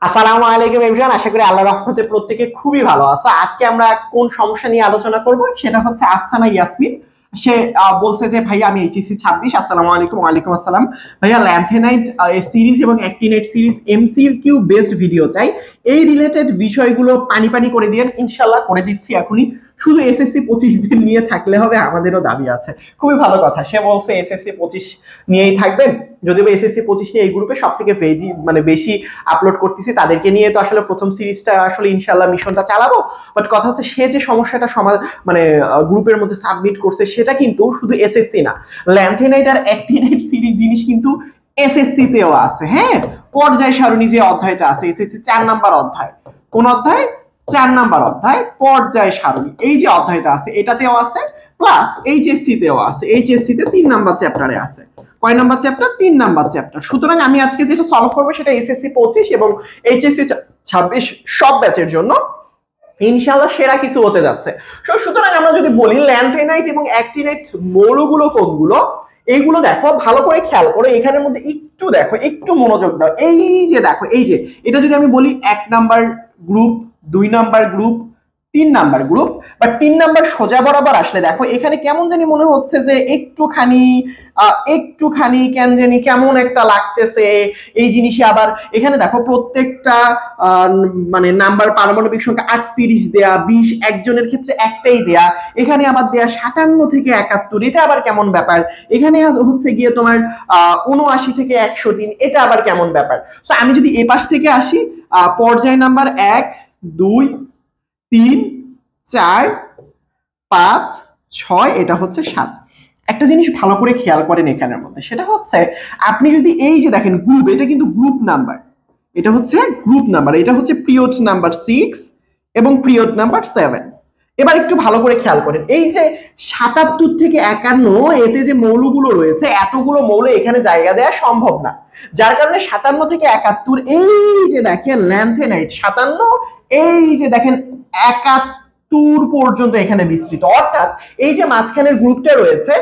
আসসালামু আলাইকুম এভরিওয়ান, আশা করি আল্লাহর রহমতে প্রত্যেকে খুবই ভালো আছো। আজকে আমরা কোন সমস্যা নিয়ে আলোচনা করব সেটা হচ্ছে আফসানা ইয়াসমিন। সে বলছে যে ভাইয়া আমি এইচএসসি 26। আসসালামু আলাইকুম। ওয়ালাইকুম আসসালাম। ভাইয়া ল্যান্থেনাইট সিরিজ এবং actinide series MCQ based video চাই। এই রিলেটেড বিষয়গুলো পানি পানি করে দিয়েন, ইনশাল্লাহ করে দিচ্ছি এখনই। শুধু এসএসসি 25 দিন নিয়ে থাকলে হবে, আমাদেরও দাবি আছে। খুবই ভালো কথা, সে বলছে এসএসসি 25 নিয়েই থাকবেন। যদিও এসএসসি 25 নিয়ে এই গ্রুপে সব থেকে বেশি আপলোড করতেছি তাদেরকে নিয়ে, তো আসলে প্রথম সিরিজটা আসলে ইনশাল্লাহ মিশনটা চালাবো। বাট কথা হচ্ছে সে যে সমস্যাটা গ্রুপের মধ্যে সাবমিট করছে সেটা কিন্তু শুধু এসএসসি না, ল্যান্থেনাইট আর অ্যাক্টিনাইট সিরিজ জিনিস কিন্তু এসএসসি তেও আছে। হ্যাঁ, পর্যায় সারণী যে অধ্যায়টা আছে এসএসসি 4 নাম্বার অধ্যায়। কোন অধ্যায়? 4 নাম্বার অধ্যায় পর্যায় সারণী। এই যে অধ্যায়টা আছে এটাতেও আছে, প্লাস এইচএসসি তেও আছে। এইচএসসি তে 3 নাম্বার চ্যাপ্টারে আছে। কয় নাম্বার চ্যাপ্টার? 3 number chapter. সুতরাং আমি আজকে যেটা সলভ করবো সেটা এসএসসি 25 এবং এইচএসসি 26 সব ব্যাচের জন্য ইনশাআল্লাহ সেরা কিছু হতে যাচ্ছে। সুতরাং আমরা যদি বলি ল্যান্থেনাইট এবং অ্যাক্টিনাইট মৌলগুলো কোনগুলো, এইগুলো দেখো ভালো করে খেয়াল করো। এখানের মধ্যে একটু দেখো, একটু মনোযোগ দাও। এই যে দেখো, এই যে এটা যদি আমি বলি 1 number group, 2 number group, 3 number group, বা 3 নাম্বার সোজা বরাবর আসলে দেখো এখানে কেমন জানি মনে হচ্ছে যে একটুখানি কেন জানি কেমন একটা লাগতেছে এই জিনিসই। আবার এখানে দেখো প্রত্যেকটা নাম্বার পারমাণবিক সংখ্যা 38 দেয়া, 20 একজনের ক্ষেত্রে একটাই দেয়া। এখানে আবার দেয়া 57 থেকে 71, এটা আবার কেমন ব্যাপার। এখানে হচ্ছে গিয়ে তোমার 79 থেকে 103, এটা আবার কেমন ব্যাপার। সো আমি যদি এ পাশ থেকে আসি, পর্যায় নাম্বার 1, 2, 3, 4, 5, 6, এটা হচ্ছে 7। একটা জিনিস ভালো করে খেয়াল করেন এখানের মধ্যে, সেটা হচ্ছে আপনি যদি এই যে দেখেন গ্রুপ, এটা কিন্তু গ্রুপ নাম্বার, এটা হচ্ছে গ্রুপ নাম্বার, এটা হচ্ছে পিরিয়ড নাম্বার 6 এবং পিরিয়ড নাম্বার 7। এবার একটু ভালো করে খেয়াল করেন, এই যে 77 থেকে 51 এতে যে মৌলগুলো রয়েছে, এতগুলো মৌল এখানে জায়গা দেওয়া সম্ভব না। যার কারণে 57 থেকে 71, এই যে দেখেন ল্যান্থেনাইট 57, এই যে দেখেন 71 পর্যন্ত এখানে বিস্তৃত। অর্থাৎ এই যে মাঝখানের গ্রুপটা রয়েছে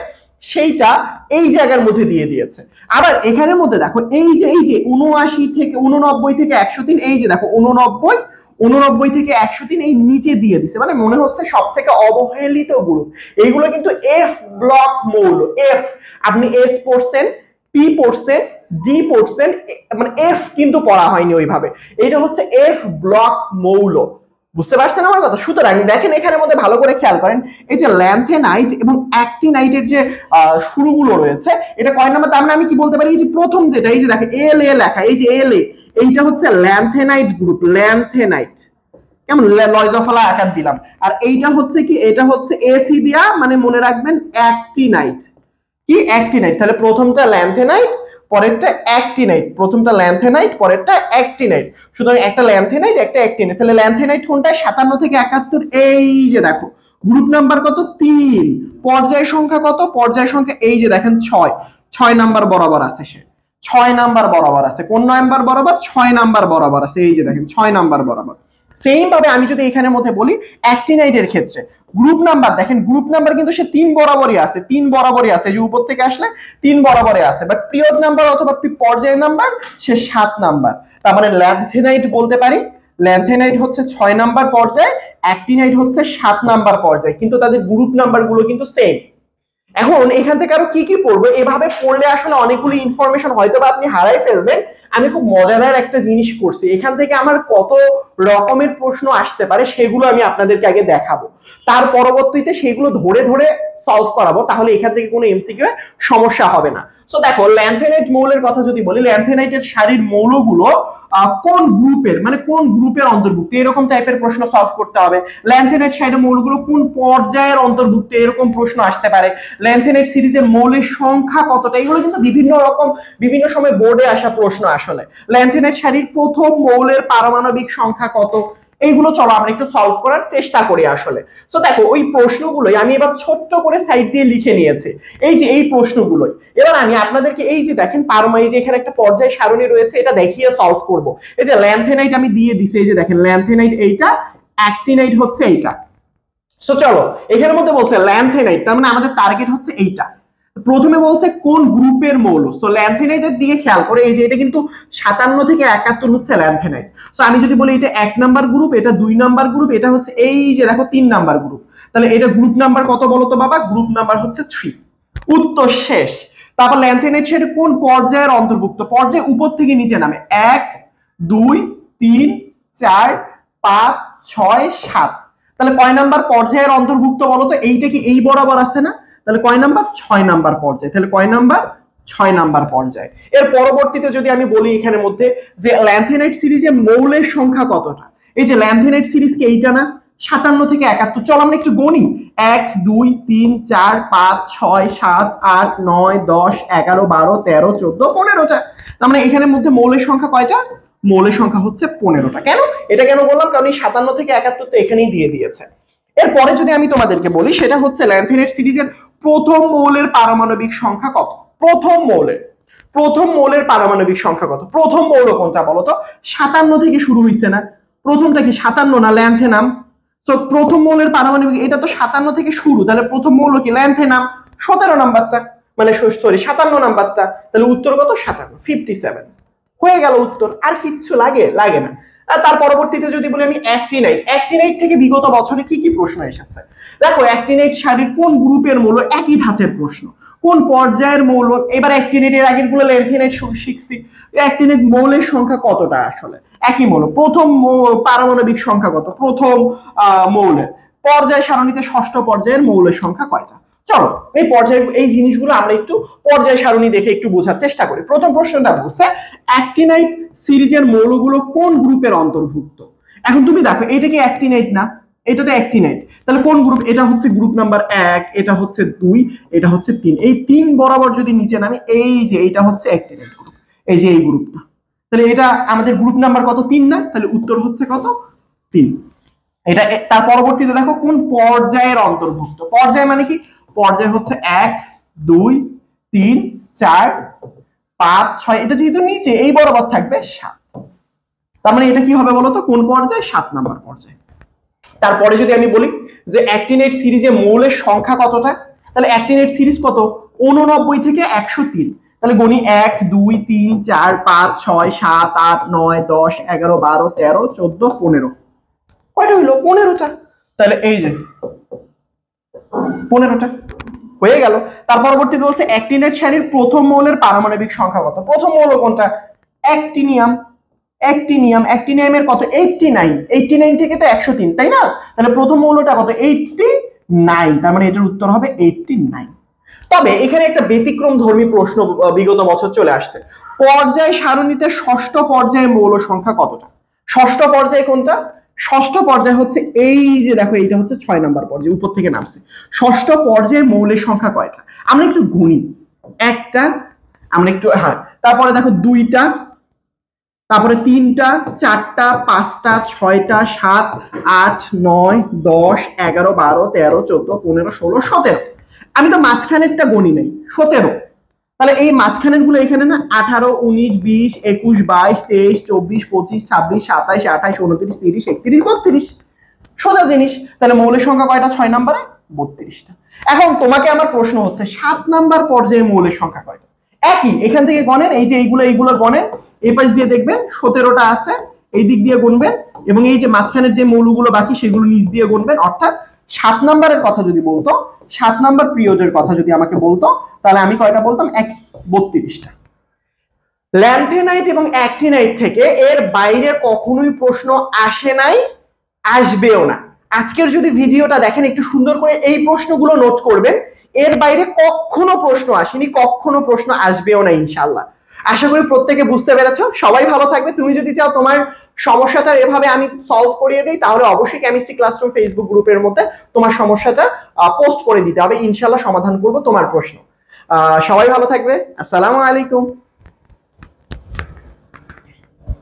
সেইটা এই জায়গার মধ্যে দিয়ে দিয়েছে। আবার এখানের মধ্যে দেখো এই যে 79 থেকে 89 থেকে 103, এই যে দেখো 89 থেকে 103 এই নিচে দিয়ে দিছে। মানে মনে হচ্ছে সব থেকে অবহেলিত গ্রুপ। এইগুলো কিন্তু এফ ব্লক মৌল। এফ, আপনি এস পড়ছেন, পি পড়ছেন, ডি পড়ছেন, মানে এফ কিন্তু পড়া হয়নি ওইভাবে। এটা হচ্ছে এফ ব্লক মৌল। বুঝতে পারছেন আমার কথা? সুতরাং দেখেন এখানের মধ্যে ভালো করে খেয়াল করেন, এই যে ল্যান্থেনাইট এবং অ্যাক্টিনাইটের যে শুরুগুলো রয়েছে, এটা কয় নাম্বার? তার মানে আমি কি বলতে পারি, এই যে প্রথম যেটা, এই যে দেখেন এল এ লেখা, এই যে এল এ, এইটা হচ্ছে ল্যান্থেনাইট গ্রুপ। ল্যান্থেনাইট কেমন লয়জফলা আকার দিলাম। আর এইটা হচ্ছে কি, এটা হচ্ছে এসি দিয়া, মানে মনে রাখবেন অ্যাক্টিনাইট। কি? অ্যাক্টিনাইট। তাহলে প্রথমটা ল্যান্থেনাইট, পরেরটা অ্যাক্টিনাইট। প্রথমটা ল্যান্থেনাইট, পরেরটা অ্যাক্টিনাইট। সুতরাং একটা ল্যান্থেনাইট, একটা অ্যাক্টিনাইট। তাহলে ল্যান্থেনাইট কোনটা? 57 থেকে 71। এই যে দেখো গ্রুপ নাম্বার কত? 3। পর্যায় সংখ্যা কত? পর্যায় সংখ্যা এই যে দেখেন 6। 6 নাম্বার বরাবর আছে সে, 6 নাম্বার বরাবর আছে। কোন নাম্বার বরাবর? 6 নাম্বার বরাবর আছে। এই যে দেখেন 6 নাম্বার বরাবর। সেম ভাবে আমি যদি এখানের মধ্যে বলি অ্যাক্টিনাইটের ক্ষেত্রে গ্রুপ নাম্বার, দেখেন গ্রুপ নাম্বার কিন্তু সে 3 বরাবরই আছে। 3 বরাবরই আছে, যে উপর থেকে আসলে 3 বরাবরই আছে। বাট পিরিয়ড নাম্বার অথবা পর্যায় নাম্বার সে 7 নাম্বার। তার মানে ল্যান্থেনাইট বলতে পারি, ল্যান্থেনাইট হচ্ছে 6 নাম্বার পর্যায়, অ্যাক্টিনাইট হচ্ছে 7 নাম্বার পর্যায়, কিন্তু তাদের গ্রুপ নাম্বার গুলো কিন্তু সেম। এখন এখান থেকে আরো কি কি পড়বো, এভাবে পড়লে আসলে অনেকগুলো ইনফরমেশন হয়তো বা আপনি হারাই ফেলবেন। আমি খুব মজাদার একটা জিনিস করছি, এখান থেকে আমার কত রকমের প্রশ্ন আসতে পারে সেগুলো আমি আপনাদেরকে আগে দেখাবো, তার পরবর্তীতে সেগুলো ধরে ধরে সলভ করাবো। তাহলে এখান থেকে কোনো এমসিকিউ সমস্যা হবে না। সো দেখো ল্যান্থেনাইট মৌলের কথা যদি বলি, ল্যান্থেনাইটের সারির মৌলগুলো কোন গ্রুপের, মানে কোন গ্রুপের অন্তর্ভুক্ত, এরকম টাইপের প্রশ্ন সলভ করতে হবে। ল্যান্থেনাইট সারির মৌলগুলো কোন পর্যায়ের অন্তর্ভুক্ত, এরকম প্রশ্ন আসতে পারে। ল্যান্থেনাইট সিরিজের মৌলের সংখ্যা কতটা, এগুলো কিন্তু বিভিন্ন সময় বোর্ডে আসা প্রশ্ন। আসলে ল্যান্থেনাইট সারির প্রথম মৌলের পারমাণবিক সংখ্যা কত, এইগুলো চলো আমরা একটু সলভ করার চেষ্টা করি আসলে। তো দেখো ওই প্রশ্নগুলোই আমি এবার ছোট্ট করে সাইড দিয়ে লিখে নিয়েছি, এই যে এই প্রশ্নগুলোই। এবার আমি আপনাদেরকে এই যে দেখেন এই যে এখানে একটা পর্যায় সারণী রয়েছে, এটা দেখিয়ে সলভ করব। এই যে ল্যান্থেনাইট আমি দিয়ে দিছি, এই যে দেখেন ল্যান্থেনাইট এইটা, অ্যাক্টিনাইট হচ্ছে এইটা। সো চলো এখানের মধ্যে বলছে ল্যান্থেনাইট, তার মানে আমাদের টার্গেট হচ্ছে এইটা। প্রথমে বলছে কোন গ্রুপের মৌল, সো ল্যান্থেনাইটের দিকে খেয়াল করে, এই যে এটা কিন্তু 57 থেকে 71 হচ্ছে ল্যান্থেনাইট। সো আমি যদি বলি এটা 1 নাম্বার গ্রুপ, এটা 2 নাম্বার গ্রুপ, এটা হচ্ছে এই যে দেখো 3 নাম্বার গ্রুপ, তাহলে এটা গ্রুপ নাম্বার কত বলো তো বাবা? গ্রুপ নাম্বার হচ্ছে 3। উত্তর শেষ। তারপর ল্যান্থেনাইট সেটা কোন পর্যায়ের অন্তর্ভুক্ত? পর্যায় উপর থেকে নিচে নামে, 1 2 3 4 5 6 7। তাহলে কয় নাম্বার পর্যায়ের অন্তর্ভুক্ত বলো তো? এইটা কি এই বরাবর আছে না? তাহলে কয় নাম্বার? 6 নাম্বার পর্যায়। তাহলে কয় নাম্বার? 6 নাম্বার পর্যায়। এর পরবর্তীতে যদি আমি বলি এখানে মধ্যে যে ল্যান্থেনাইট সিরিজে মৌলের সংখ্যা কতটা, এই যে ল্যান্থেনাইট সিরিজ কি এইটা না? 57 থেকে 71। চলো আমরা একটু গণি, 1 2 3 4 5 6 7 8 9 10 11 12 13 14 15টা। তার মানে এখানের মধ্যে মৌলের সংখ্যা কয়টা? মৌলের সংখ্যা হচ্ছে 15টা। কেন এটা কেন বললাম? কারণ এই 57 থেকে 71 তো এখানেই দিয়ে দিয়েছে। এরপরে যদি আমি তোমাদেরকে বলি সেটা হচ্ছে ল্যান্থেনাইট সিরিজের প্রথম মৌলের পারমাণবিক সংখ্যা কত? প্রথম মৌলের পারমাণবিক সংখ্যা কত? প্রথম মৌল কোনটা বলো তো? 57 থেকে শুরু হইছে না? প্রথমটা কি 57 না? ল্যান্থেনাম। সো প্রথম মৌলের পারমাণবিক, এটা তো 57 থেকে শুরু, তাহলে প্রথম মৌল কি? ল্যান্থেনাম। 17 নাম্বারটা, মানে সরি 57 নাম্বারটা। তাহলে উত্তর কত? 57, 57 হয়ে গেল উত্তর। আর কিচ্ছু লাগে না। তার পরবর্তীতে যদি বলি আমি অ্যাক্টিনাইট থেকে বিগত বছরে কি কি প্রশ্ন এসেছে দেখো। অ্যাক্টিনাইট সারির কোন গ্রুপের মৌল? একই ধাঁচের প্রশ্ন। কোন পর্যায়ের মৌল? এবার অ্যাক্টিনাইটের আগের গুলো ল্যান্থেনাইট শিখছি। অ্যাক্টিনাইট মৌলের সংখ্যা কতটা? আসলে একই মৌল। প্রথম পারমাণবিক সংখ্যা কত প্রথম মৌলের? পর্যায় সারণীতে ষষ্ঠ পর্যায়ের মৌলের সংখ্যা কয়টা? চলো এই পর্যায়, এই জিনিসগুলো আমরা একটু পর্যায় সারণী দেখে একটু বোঝার চেষ্টা করি। প্রথম প্রশ্নটা বলছে অ্যাক্টিনাইট সিরিজের মৌলগুলো কোন গ্রুপের অন্তর্ভুক্ত? এখন তুমি দেখো এটা কি অ্যাক্টিনাইট না? এটা তো অ্যাক্টিনাইট, তাহলে কোন গ্রুপ? এটা হচ্ছে গ্রুপ নাম্বার 1, এটা হচ্ছে 2, এটা হচ্ছে 3। এই 3 বরাবর যদি নিচে নামি, এই যে এটা হচ্ছে অ্যাক্টিনাইট গ্রুপ, এই যে এই গ্রুপটা। তাহলে এটা আমাদের গ্রুপ নাম্বার কত? 3 না? তাহলে উত্তর হচ্ছে কত? 3। এটা তার পরবর্তীতে দেখো কোন পর্যায়ের অন্তর্ভুক্ত? পর্যায় মানে কি? পর্যায় হচ্ছে 1 2 3 4 5 6, এটা যেহেতু নিচে এই বরাবর থাকবে 7। তার মানে এটা কি হবে বলতো? কোন পর্যায়? 7 নাম্বার পর্যায়। তারপরে যদি আমি বলি যে অ্যাক্টিনাইট সিরিজে মৌলের সংখ্যা কতটা, তাহলে অ্যাক্টিনাইট সিরিজ কত? 89 থেকে 103। তাহলে গণি 1 2 3 4 5 6 7 8 9 10 11 12 13 14 15। কয়টা হইলো? 15টা। তাহলে এই যে 15টা হয়ে গেল। তার পরবর্তীতে বলছে অ্যাক্টিনাইট সারির প্রথম মৌলের পারমাণবিক সংখ্যা কত? প্রথম মৌল কোনটা? অ্যাক্টিনিয়াম। অ্যাক্টিনিয়ামের কত? 89 থেকে তো 103, তাই না? তাহলে প্রথম মৌলটা কত? 89। তার মানে এটার উত্তর হবে 89। তবে এখানে একটা ব্যতিক্রম ধর্মী প্রশ্ন বিগত বছর চলে আসছে। পর্যায় সারণীতে ষষ্ঠ পর্যায়ে মৌল সংখ্যা কতটা? ষষ্ঠ পর্যায় কোনটা? ষষ্ঠ পর্যায় হচ্ছে এই যে দেখো, এইটা হচ্ছে 6 নাম্বার পর্যায়ে, উপর থেকে নামছে। ষষ্ঠ পর্যায়ে মৌলের সংখ্যা কয়টা? আমরা একটু গুনি। একটা, আমরা একটু, হ্যাঁ, তারপরে দেখো 2টা, তারপরে 3টা, 4টা, 5টা, 6টা, 7 8 9 10 11 12 13 14 15 16 17। আমি তো মাঝখানেরটা গণি নাই, 17। তাহলে এই মাঝখানের গুলো এখানে না, 18 19 20 21 22 23 24 25 26 27 28 29 30 31 32। সোজা জিনিস। তাহলে মৌলের সংখ্যা কয়টা 6 নম্বরে? 32টা। এখন তোমাকে আমার প্রশ্ন হচ্ছে 7 নাম্বার পর্যায়ে মৌলের সংখ্যা কয়টা? একই, এখান থেকে গণেন, এই যে এইগুলো গণেন, এই পাশ দিয়ে দেখবেন 17টা আছে, এই দিক দিয়ে গুনবেন, এবং এই যে মাঝখানের যে মৌলগুলো বাকি সেগুলো নিচ দিয়ে গুনবেন। অর্থাৎ 7 নাম্বারের কথা যদি বলতো, 7 নাম্বার পিরিয়ডের কথা যদি আমাকে বলতো, তাহলে আমি কয়টা বলতাম? 32টা। ল্যান্থেনাইট এবং অ্যাক্টিনাইট থেকে এর বাইরে কখনোই প্রশ্ন আসে নাই, আসবেও না। আজকের যদি ভিডিওটা দেখেন একটু সুন্দর করে এই প্রশ্নগুলো নোট করবেন। এর বাইরে কখনো প্রশ্ন আসেনি, কখনো প্রশ্ন আসবেও না ইনশাআল্লাহ। আশা করি প্রত্যেকে বুঝতে পেরেছো। সবাই ভালো থাকবে। তুমি যদি চাও তোমার সমস্যাটা এভাবে আমি সলভ করিয়ে দিই, তাহলে অবশ্যই কেমিস্ট্রি ক্লাসরুম ফেসবুক গ্রুপের মধ্যে তোমার সমস্যাটা পোস্ট করে দিতে হবে। ইনশাআল্লাহ সমাধান করব তোমার প্রশ্ন। সবাই ভালো থাকবে। আসসালামু আলাইকুম।